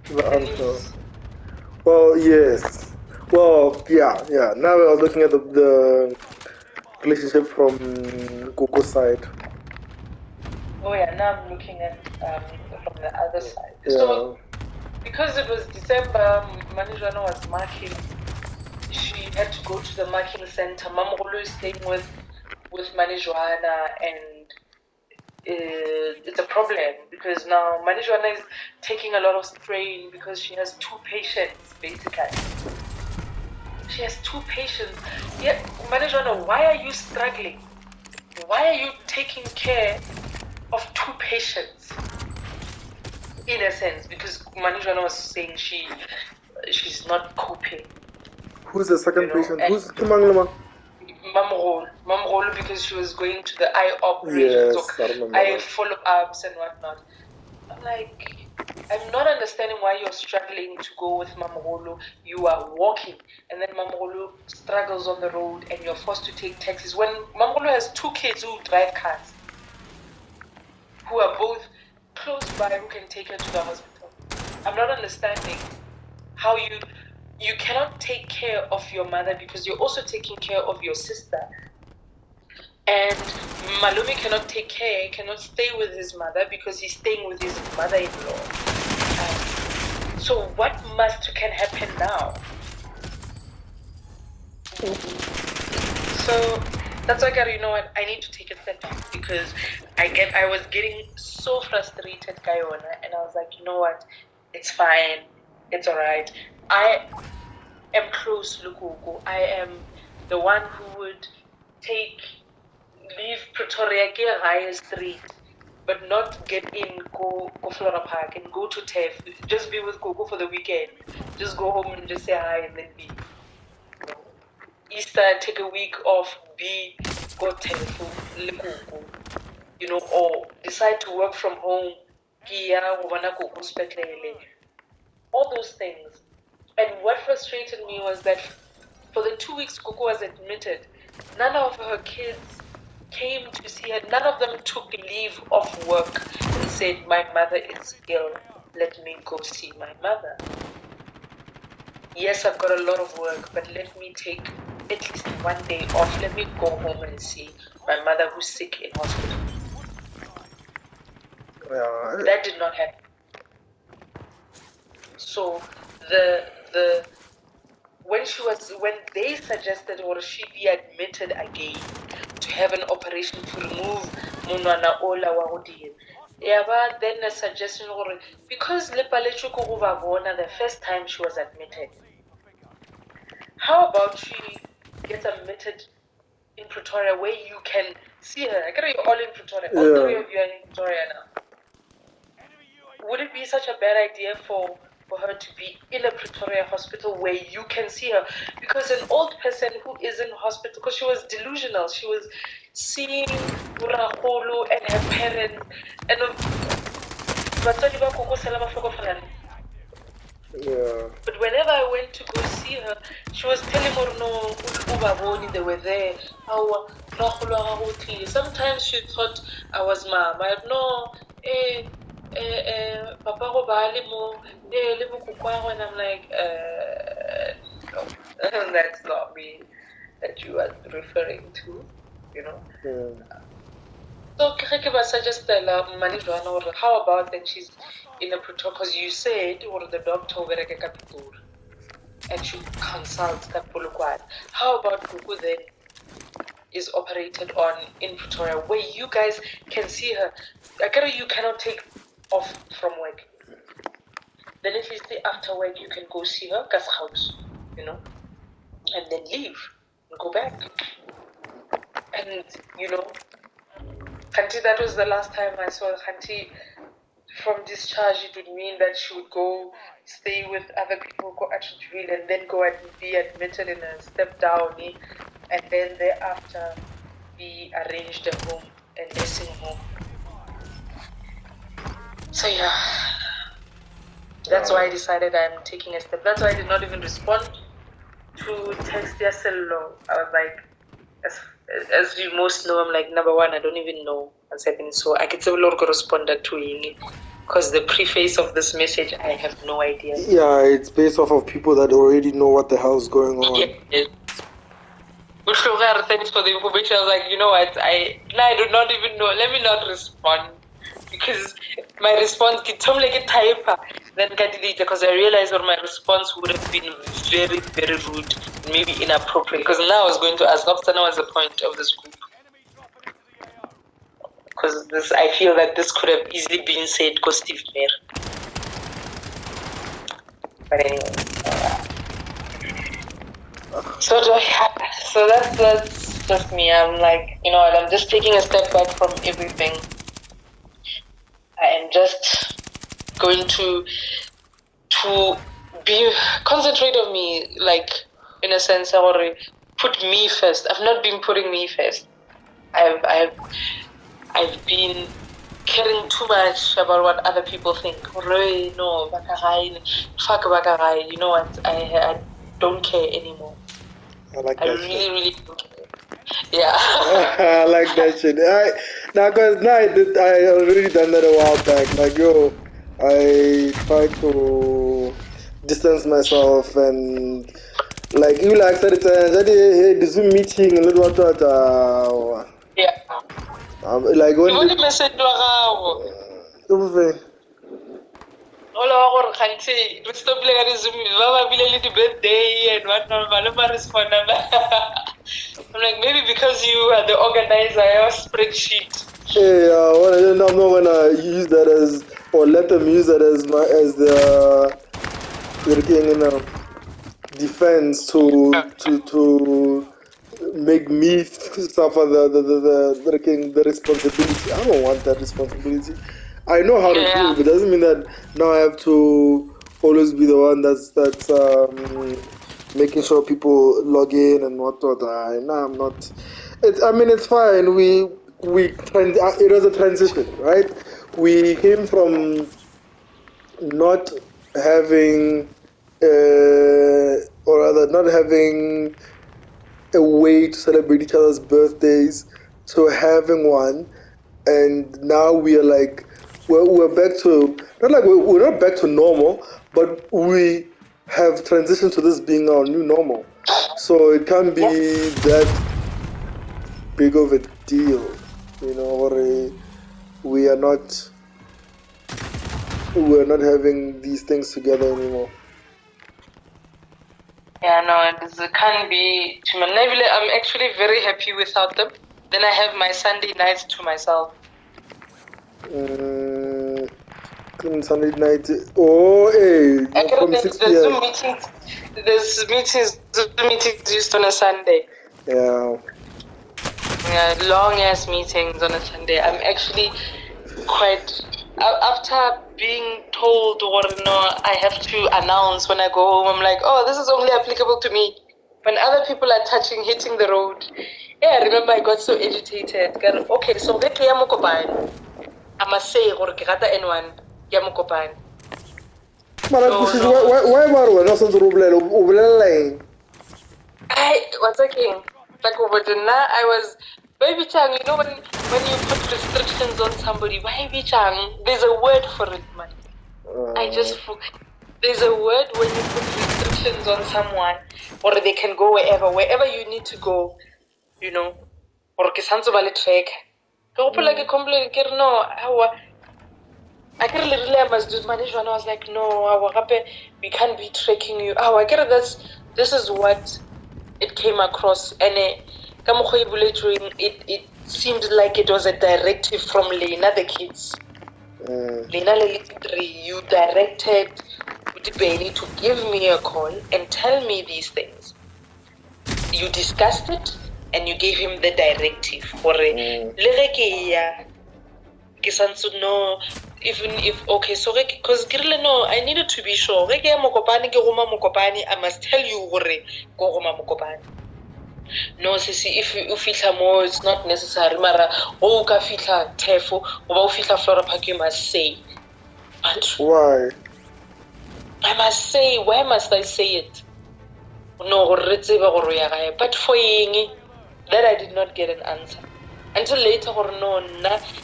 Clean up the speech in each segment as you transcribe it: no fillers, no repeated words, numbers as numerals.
The The answer. news. Well, yes. Well, yeah. Now I was looking at the relationship from Coco's side. Oh yeah, now I'm looking at from the other side. Yeah. So because it was December, Manijana was marking. She had to go to the marking center. Mamolo is staying with Manijana, and it's a problem because now Manijana is taking a lot of strain because she has two patients basically. She has two patients. Yet, Manijana, why are you struggling? Why are you taking care of two patients? In a sense, because Manijana was saying she's not coping. Who's the second You know, patient? and Who's Kimanglama? Mamrol, because she was going to the eye operations, Yes, I remember eye that. follow-ups and whatnot. I'm like, I'm not understanding why you're struggling to go with Mamrolo. You are walking, and then Mamrolo struggles on the road, and you're forced to take taxis. When Mamrolo has two kids who drive cars, who are both close by, who can take her to the hospital. I'm not understanding how you cannot take care of your mother because you're also taking care of your sister. And Malumi cannot stay with his mother because he's staying with his mother-in-law. So what can happen now? So that's why, you know what, I need to take a step back because I was getting so frustrated, Guyona, and I was like, you know what, it's fine, it's alright. I am close, Lukuku. I am the one who would leave Pretoria, get Raya Street, but not get in, go Flora Park and go to TEF. Just be with Gogo for the weekend. Just go home and just say hi and then leave. You know, Easter, take a week off, go TEF, Gogo. You know, or decide to work from home. All those things. And what frustrated me was that for the 2 weeks Gogo was admitted, none of her kids came to see her. None of them took leave of work and said, my mother is ill, let me go see my mother. Yes, I've got a lot of work, but let me take at least one day off. Let me go home and see my mother who's sick in hospital. Yeah. That did not happen. So when they suggested or she be admitted again to have an operation to remove Munwana Ola Wahudin, then a suggestion or because Lepalechuku the first time she was admitted, how about she gets admitted in Pretoria where you can see her? I get you're all in Pretoria, all three of you are in Pretoria now. Would it be such a bad idea for her to be in a Pretoria hospital where you can see her? Because an old person who is in hospital, because she was delusional, she was seeing Raholo and her parents, and Yeah. but whenever I went to go see her, she was telling me, no, they were there. Sometimes she thought I was mom. I had no, papa go ba le mo, le mo kukwagwe, and I'm like, no, that's not me that you are referring to, you know. So ke ba suggestela Manijwana gore how about then she's in a protocol, because you said or the doctor over ka Pitori and she consults ka Polokwane. How about Gugu then is operated on in Pretoria where you guys can see her? I get you cannot take off from work. Then at least after work you can go see her kas house, you know, and then leave and go back. And you know, Kanti, that was the last time I saw Kanti from discharge. It would mean that she would go stay with other people, go at Jubil, and then go and be admitted in a step down, and then thereafter be arranged a home, a nursing home. So yeah, that's why I decided I'm taking a step. That's why I did not even respond to text Yasello. I was like, as you most know, I'm like, number one, I don't even know what's happening. So I can still respond to you. Because the preface of this message, I have no idea. Yeah, it's based off of people that already know what the hell's going on. Yes. Thanks for the information. I was like, you know what? I do not even know. Let me not respond. Because my response get type then get deleted because I realized that my response would have been very, very rude, maybe inappropriate. Because now I was going to ask, after now what's the point of this group? Because this, I feel that this could have easily been said because Steve Mayer. But anyway. So that's just me. I'm like, you know what, I'm just taking a step back from everything. I am just going to be concentrate on me, like in a sense, I already put me first. I've not been putting me first. I've been caring too much about what other people think. No, fuck, you know what? I don't care anymore. I like that. Really don't care. Yeah. I like that shit. I already done that a while back. Like, yo, I try to distance myself and like you like said the Zoom meeting a little what Yeah. like when you the message Hola, Khanti. Let's stop playing at Zoom. Baba Bilali the birthday and whatnot. Maluma respond. I'm like, maybe because you are the organizer of spreadsheet. Yeah, I'm not gonna use that as or let them use that as the defense to make me suffer the responsibility. I don't want that responsibility. I know how to do it, but it doesn't mean that now I have to always be the one that's making sure people log in and whatnot. No, I'm not. It's fine. It was a transition, right? We came from not having, or rather, not having a way to celebrate each other's birthdays to having one, and now we are like we're back to we're not back to normal, but we have transitioned to this being our new normal. So it can't be that big of a deal, you know. Or we're not having these things together anymore. Yeah, no, it can't be too much. I'm actually very happy without them. Then I have my Sunday nights to myself. Sunday night. Oh, hey, from 6 p.m. There's Zoom meetings used on a Sunday. Yeah. Yeah, long ass meetings on a Sunday. I'm actually quite. After being told I have to announce when I go home, I'm like, oh, this is only applicable to me. When other people are hitting the road. Yeah, I remember I got so agitated. Okay, so I must say, N1, Yamukopani. Why about when not something what's again? Like I was baby chang, you know when you put restrictions on somebody, baby chang, there's a word for it, man. There's a word when you put restrictions on someone, or they can go wherever you need to go, you know. Or kisanzo bale track. Go like a complaint, no, I can't literally I must do manage one. I was like, no, we can't be tracking you. I get this is what it came across, and it seemed like it was a directive from Lena the kids. Lena you directed Bailey to give me a call and tell me these things. You discussed it and you gave him the directive for no, even if okay, so because I needed to be sure. I must tell you go no, if you feel more, it's not necessary. Mara, ka fitla tefo, o fitla Flora Park, you must say. But why? I must say. Why must I say it? No, but for Yingi, that I did not get an answer. until later, no,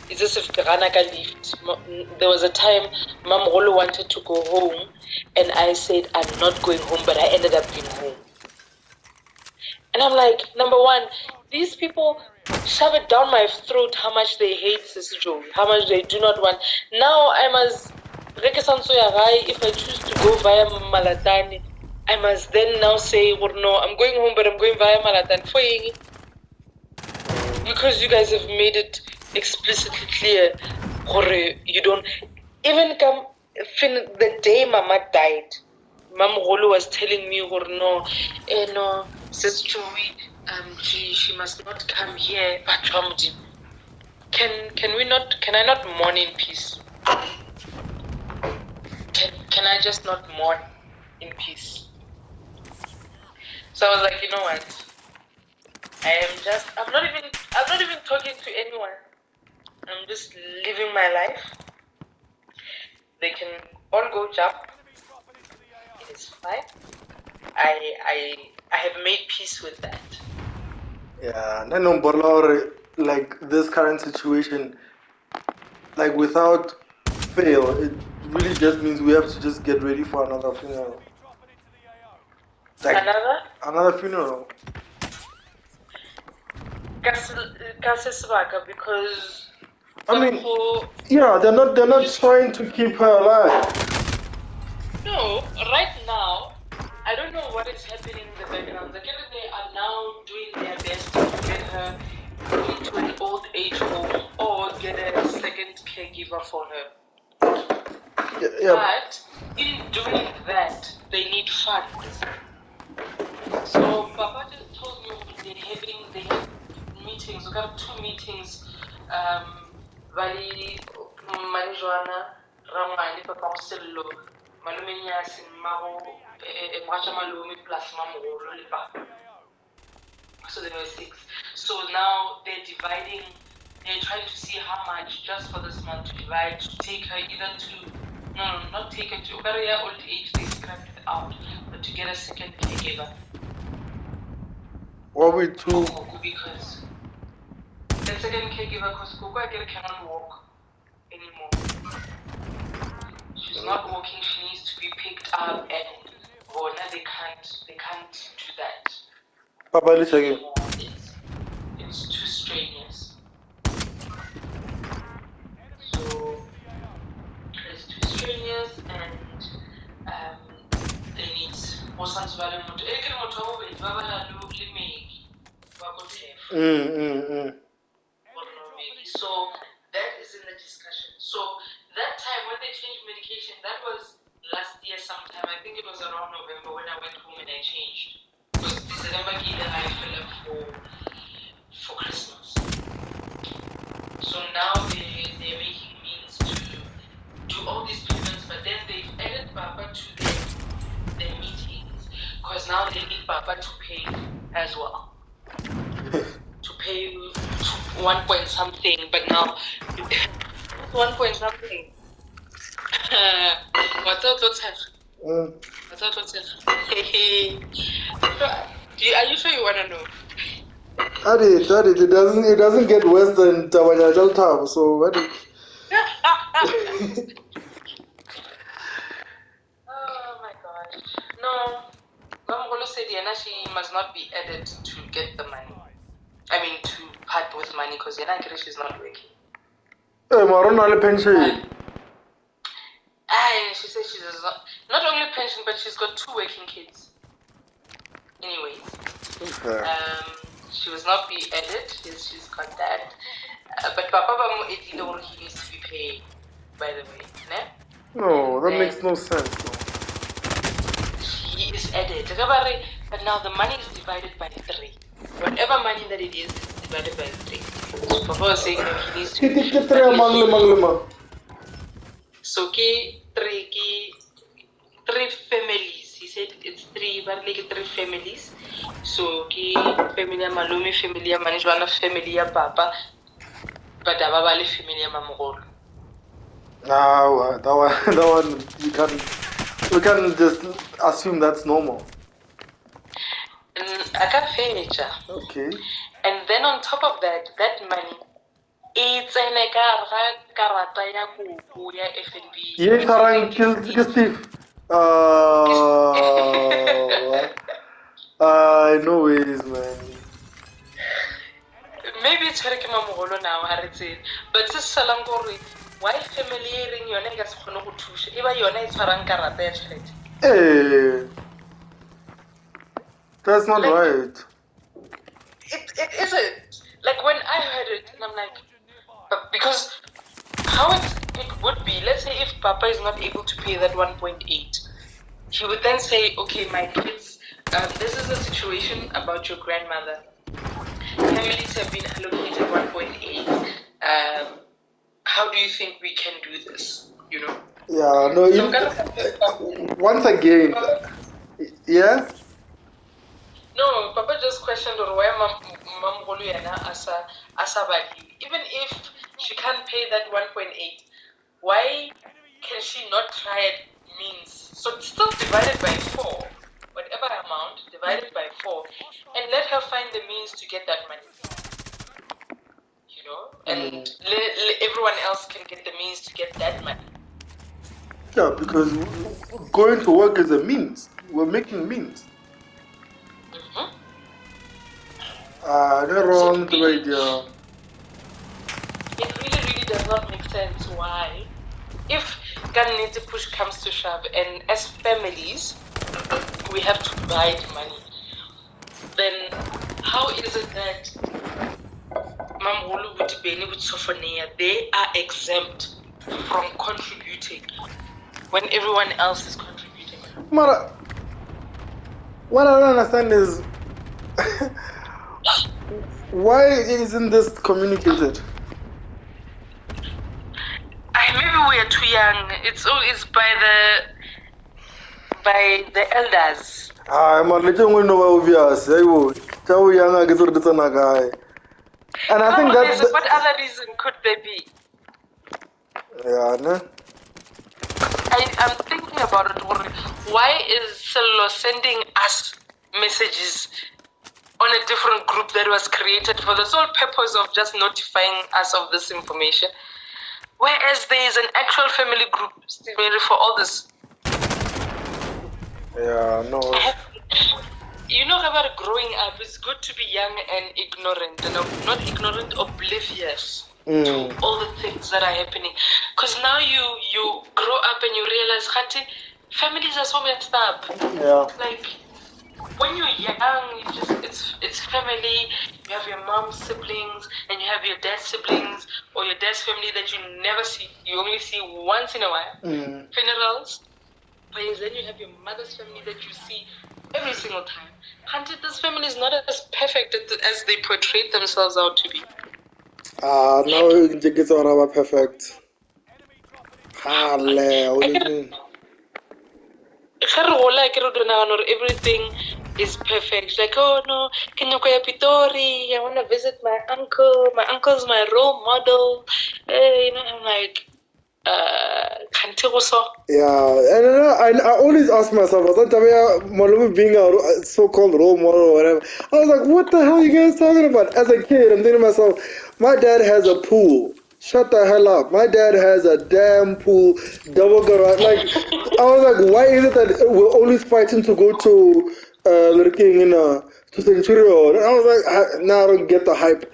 it's as if Granaka left. There was a time Mom Rolo wanted to go home, and I said, I'm not going home, but I ended up being home. And I'm like, number one, these people shove it down my throat how much they hate Sis Joey, how much they do not want. Now I must, if I choose to go via Malatani, I must then now say, well, no, I'm going home, but I'm going via Malatani. Because you guys have made it explicitly clear, you don't even come. The day Mama died, Mom Rolo was telling me, no, no, Sis Joey, she must not come here. Can we not? Can I not mourn in peace? Can I just not mourn in peace? So I was like, you know what? I'm not even talking to anyone. I'm just living my life. They can all go jump. It is fine. I have made peace with that. Yeah, no, but like this current situation, like without fail, it really just means we have to just get ready for another funeral. Like another funeral. Because I mean, yeah, they're not trying to keep her alive. No, right now, I don't know what is happening in the background. They are now doing their best to get her into an old age home or get a second caregiver for her. Yeah. But in doing that, they need funds. So Papa just told me they have meetings. We got 2 meetings. Vali Marijuana Ramani Papa Sello Malume Nyasi Maro Mwacha Malume plus Mamoro Lipa. So there were 6. So now they're dividing. They're trying to see how much just for this month to divide to take her either to not take her to very old age. They scrapped it out, but to get a second caregiver. What we do? Because the second caregiver, because Koko cannot walk anymore. She's not walking. She needs to be picked up, and now they can't do that. Papa, listen again. It's too strenuous. So it's too strenuous, and they need more sensibility. So that is in the discussion. So that time when they changed medication, that was last year sometime. I think it was around November when I went home and I changed. Because December gave the high fill for Christmas. So now they're making means to do all these payments, but then they've added Papa to their meetings. Because now they need Papa to pay as well. To pay 1 point something, but now 1 point something. What's Are you sure you want to know? It doesn't get worse than Tawanyajal Tab, so what is Oh my gosh. No. Mamgolo said Yana, she must not be added to get the money. I mean, to part with money because Yana she's not working. Marona pension. And she says she's not only pension, but she's got 2 working kids. Anyways, she was not be added. She's got that. But Papa Bamu he needs to be paid. By the way, né? No, that makes no sense. He is added. But now the money is divided by 3. Whatever money that it is divided by 3. So Papa was saying that he needs to be so 3 families. He said it's 3, but like 3 families. So family Malume, family Manijwana, family Papa, but Ababali family Mamogolo. No, that one we can just assume that's normal. I can't finish. Okay. And then on top of that, that money, it's an karata ya kuku ya FNB. Yes, Harang killed Steve. No ways, man. Maybe it's very kimamogolo now, but this salangori, why family ring your niggas for no tush? Even your name is Farankarata. Hey, that's not right. It isn't. Like when I heard it, and I'm like, because how it would be, let's say if Papa is not able to pay that 1.8, he would then say, okay, my kids, this is a situation about your grandmother. Families have been allocated 1.8. How do you think we can do this? You know? Yeah, no, So once again, yeah? No, Papa just questioned why Mam Holuyana Asabali. Even if she can't pay that 1.8, why can she not try it means? So it's still divided by 4, whatever amount, divided by 4, and let her find the means to get that money. You know? And everyone else can get the means to get that money. Yeah, because going to work is a means. We're making means. They're wrong the way they are. It really does not make sense why. If Ganete push comes to shove, and as families, we have to provide money, then how is it that Mamhulu with Beni with Sophania, they are exempt from contributing when everyone else is contributing? Mara, what I don't understand is why isn't this communicated? Maybe we are too young. It's by the elders. I'm a little know obvious. I would tell young I get to the guy. And I think that. What other reason could there be? Yeah, no. I'm thinking about it. Why is Cello sending us messages on a different group that was created for the sole purpose of just notifying us of this information? Whereas there is an actual family group for all this. Yeah, no. You know about growing up, it's good to be young and ignorant, and not ignorant, oblivious to all the things that are happening. Because now you grow up and you realize, Khanti, families are so messed up. Yeah. Like when you're young, it's family. You have your mom's siblings and you have your dad's siblings or your dad's family that you never see. You only see once in a while. Funerals. But then you have your mother's family that you see every single time. Hunted, this family is not as perfect as they portray themselves out to be. Now you get on perfect. Everything is perfect. Like, oh no, can you go to Pitori? I want to visit my uncle. My uncle's my role model. I'm like, yeah, and I always ask myself, being a so-called role model or whatever, I was like, what the hell are you guys talking about? As a kid, I'm thinking to myself, my dad has a pool. Shut the hell up. My dad has a damn pool, double garage. Like, I was like, why is it that we're always fighting to go to to Centurion? I was like, I don't get the hype.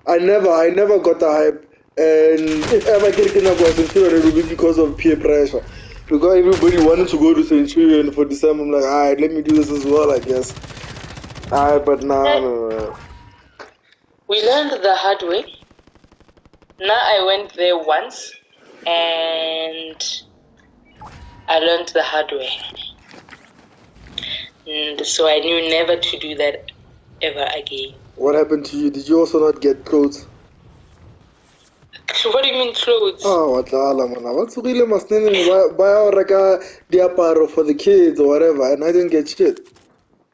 I never got the hype. And if ever getting up was Centurion, it would be because of peer pressure. Because everybody wanted to go to Centurion for December. I'm like, alright, let me do this as well, I guess. Alright, but no. We learned the hard way. Now I went there once and I learned the hard way. And so I knew never to do that ever again. What happened to you? Did you also not get clothes? What do you mean clothes? Oh, what's really must buy a diaparo for the kids or whatever, and I didn't get shit.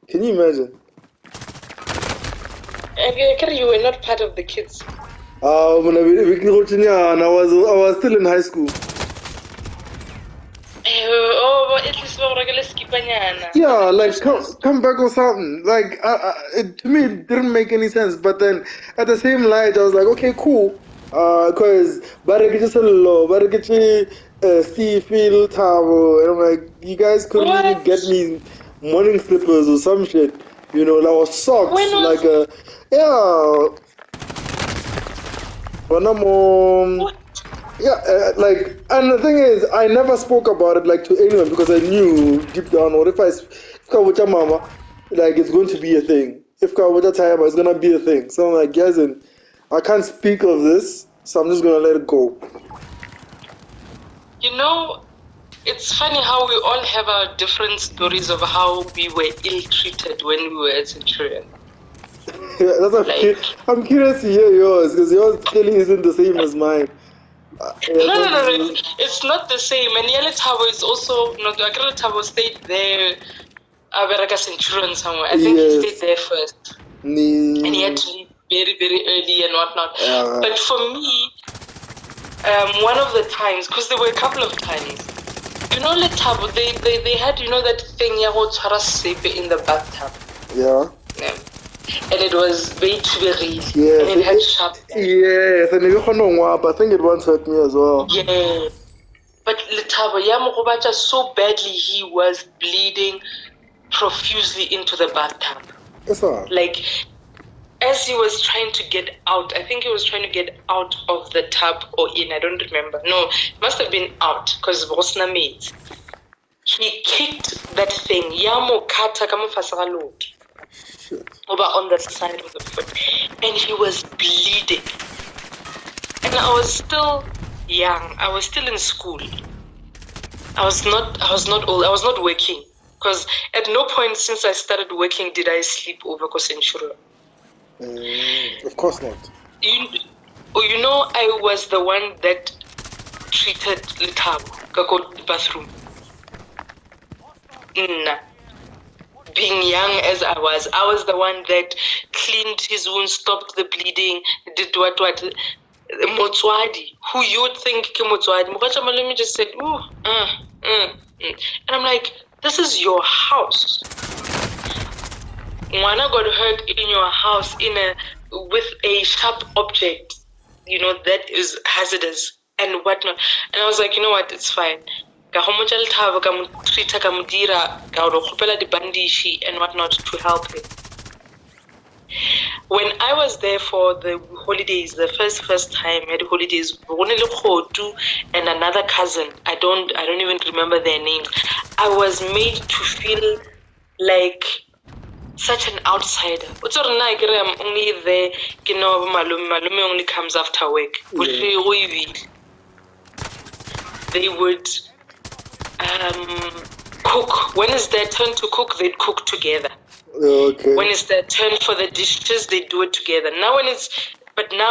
Can you imagine? You were not part of the kids. I was still in high school. Oh, at least we're skipanyana. Yeah, like come back or something. Like to me, it didn't make any sense. But then at the same light, I was like, okay, cool. Cause just a low, Steve Phil Tavo, and I'm like, you guys couldn't even get me morning slippers or some shit. You know, like or socks, When was- like yeah. But no more. What? Yeah, like, and the thing is, I never spoke about it like to anyone because I knew deep down, or if I with your mama, like it's going to be a thing. If I with your time, it's gonna be a thing. So I'm like, guys, and I can't speak of this, so I'm just gonna let it go. You know, it's funny how we all have our different stories of how we were ill-treated when we were at Centurion. Yeah, I'm curious to hear yours because yours clearly isn't the same as mine. No, it's not the same. And Yale Tabo is also not. Akira Tabo stayed there. Aberaka Centurion somewhere. I think he stayed there first, and he had to leave very, very early and whatnot. But for me, one of the times, because there were a couple of times, you know, Letabo, they had, you know, that thing in the bathtub. Yeah. And it was very very, yes, and it had sharp. Yes, and I think it once hurt me as well. Yeah. But Letabo, Yamokobacha, so badly he was bleeding profusely into the bathtub. Yes, sir. Like, as he was trying to get out, I think he was trying to get out of the tub or in, I don't remember. No, it must have been out because Rosna made. He kicked that thing, Yamo Kata Kamufasalo, over on the side of the foot, and he was bleeding. And I was still young. I was still in school. I was not old. I was not working because at no point since I started working did I sleep over Kosenshuro. Of course not. You know, I was the one that treated Letabo, go to the bathroom. Being young as I was the one that cleaned his wounds, stopped the bleeding, did what. Motswadi, who you would think is Motswadi. Mukacha Malumi just said, and I'm like, this is your house. Mwana got hurt in your house with a sharp object, you know, that is hazardous and whatnot. And I was like, you know what, it's fine. And whatnot to help him. When I was there for the holidays, the first time I had holidays, and another cousin, I don't even remember their names. I was made to feel like such an outsider. I'm only there, you know, Malume only comes after work. They would cook. When it's their turn to cook, they'd cook together. Okay. When it's their turn for the dishes, they do it together. Now I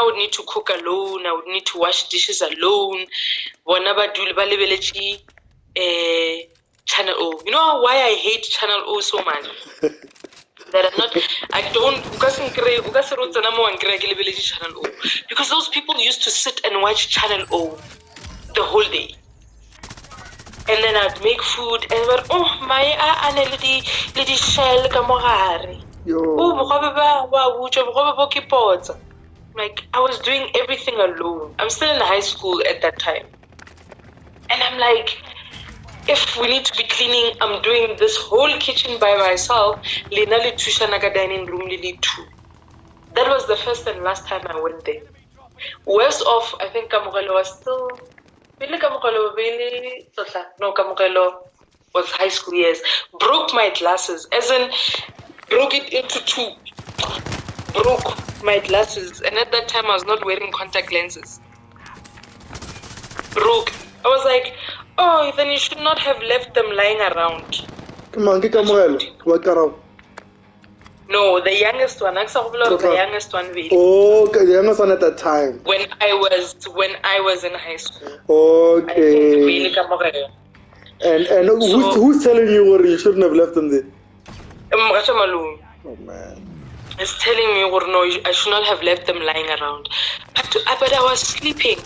would need to cook alone. I would need to wash dishes alone. Channel O. You know why I hate Channel O so much? That because those people used to sit and watch Channel O the whole day. And then I'd make food and we're, oh my lady shell kamogare. Like I was doing everything alone. I'm still in high school at that time. And I'm like, if we need to be cleaning, I'm doing this whole kitchen by myself. Dining room too. That was the first and last time I went there. Worse off, I think Kamogelo was still. No, Kamogelo was high school years. Broke my glasses, as in broke it into two. Broke my glasses, and at that time I was not wearing contact lenses. Broke. I was like, oh, then you should not have left them lying around. Come on, get what around? No, the youngest one. The youngest one. Oh, okay, the youngest one at that time. When I was in high school. Okay. And who's telling you what you shouldn't have left them there? Oh man. It's telling me, no, I should not have left them lying around. But I was sleeping.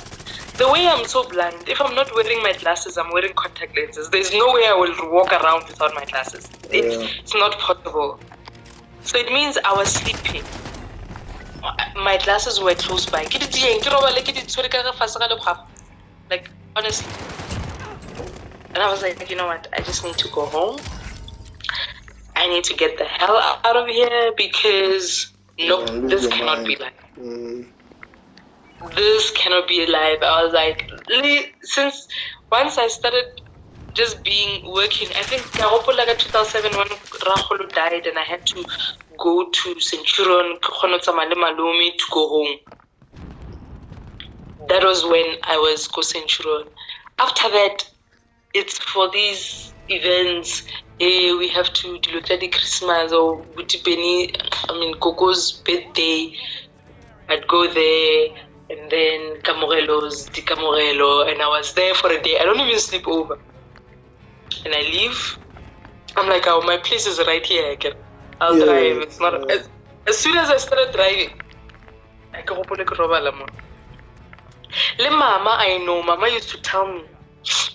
The way I'm so blind, if I'm not wearing my glasses, I'm wearing contact lenses. There's no way I will walk around without my glasses. It's not possible. So it means I was sleeping. My glasses were close by. Like, honestly. And I was like, you know what? I just need to go home. I need to get the hell out of here because nope, this cannot be life. This cannot be alive. I was like, since once I started just working, I think like 2007 when Raholo died and I had to go to Centurion to go home. That was when I was go Centurion. After that, it's for these events. We have to do Christmas or Gogo's birthday. I'd go there and then Camorello, and I was there for a day. I don't even sleep over. And I leave. I'm like, oh, my place is right here. I'll drive. It's not. As soon as I started driving, I go up to Robalamo. Le mama, I know. Mama used to tell me,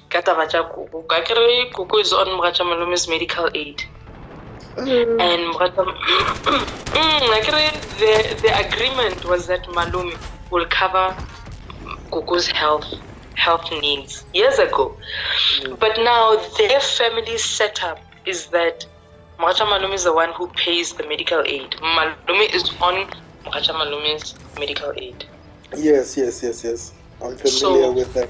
Koko is on Mracha Malume's medical aid. And the agreement was that Malume will cover Gogo's health needs years ago. But now their family setup is that Mracha Malume is the one who pays the medical aid. Malume is on Mracha Malume's medical aid. Yes. I'm familiar with that.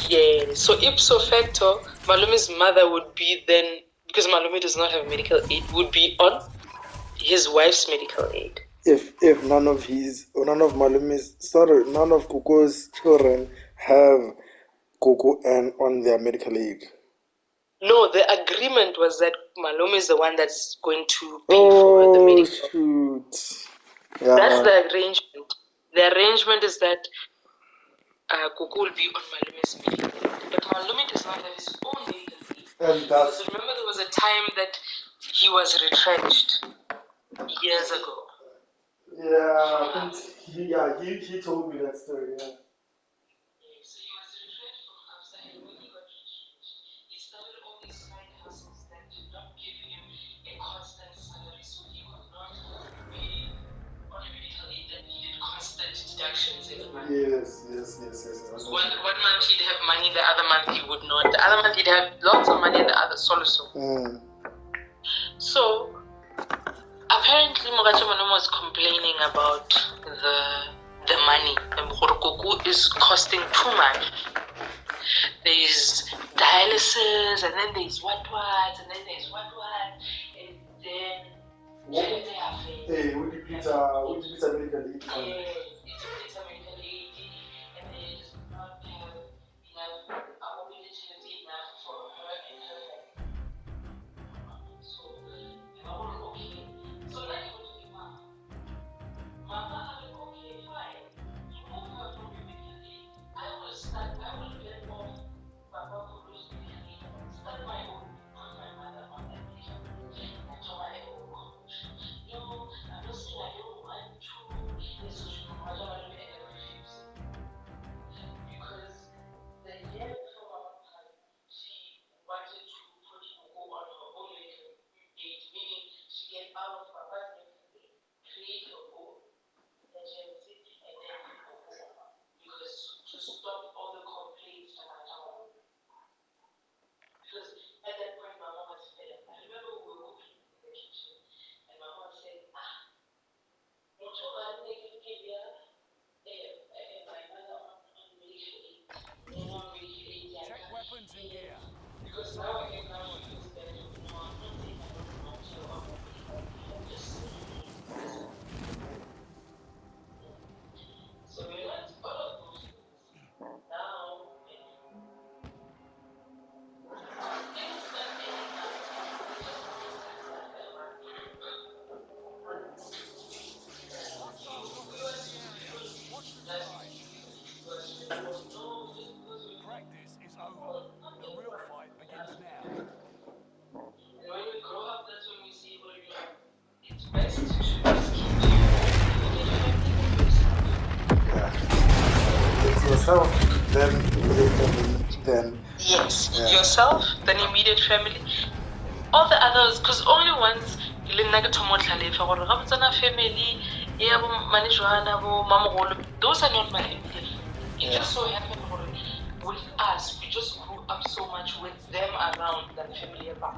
Yeah, so ipso facto, Malume's mother would be then, because Malume does not have medical aid, would be on his wife's medical aid. If none of Gogo's children have Gogo and on their medical aid. No, the agreement was that Malume is the one that's going to pay for the medical. Shoot. Yeah. That's the arrangement. The arrangement is that Gogo will be on Malume's medical aid. But Malume does not have his own medical aid. Because remember there was a time that he was retrenched years ago. Yeah, he told me that story, yeah. So he was retrenched from Absa, and when he got retrenched, he started all these side hustles that did not give him a constant salary, so he could not be on a medical aid that needed constant deductions every month. Yes. One month he'd have money, the other month he would not. The other month he'd have lots of money, and the other solo. So apparently Mracha Malume was complaining about the money, and Gogo is costing too much. There's dialysis, and then there's what, and then there's what, and then Hey, would you pizza medical aid? It's a medical aid, and they just not have enough, enough for her and her family. So I was okay. So then I go to the mama. Mama, I'm okay, fine. You move her from your medical aid. I will get off Papa Kuru's medical aid. Start my own. Put my mother on that medical aid. And so I go, no, I'm not saying I don't want to. It's just Mama, I refuse. yourself, then immediate family, all the others, because only once family, those are not my immediate. It just so happened with us, we just grew up so much with them around than family around.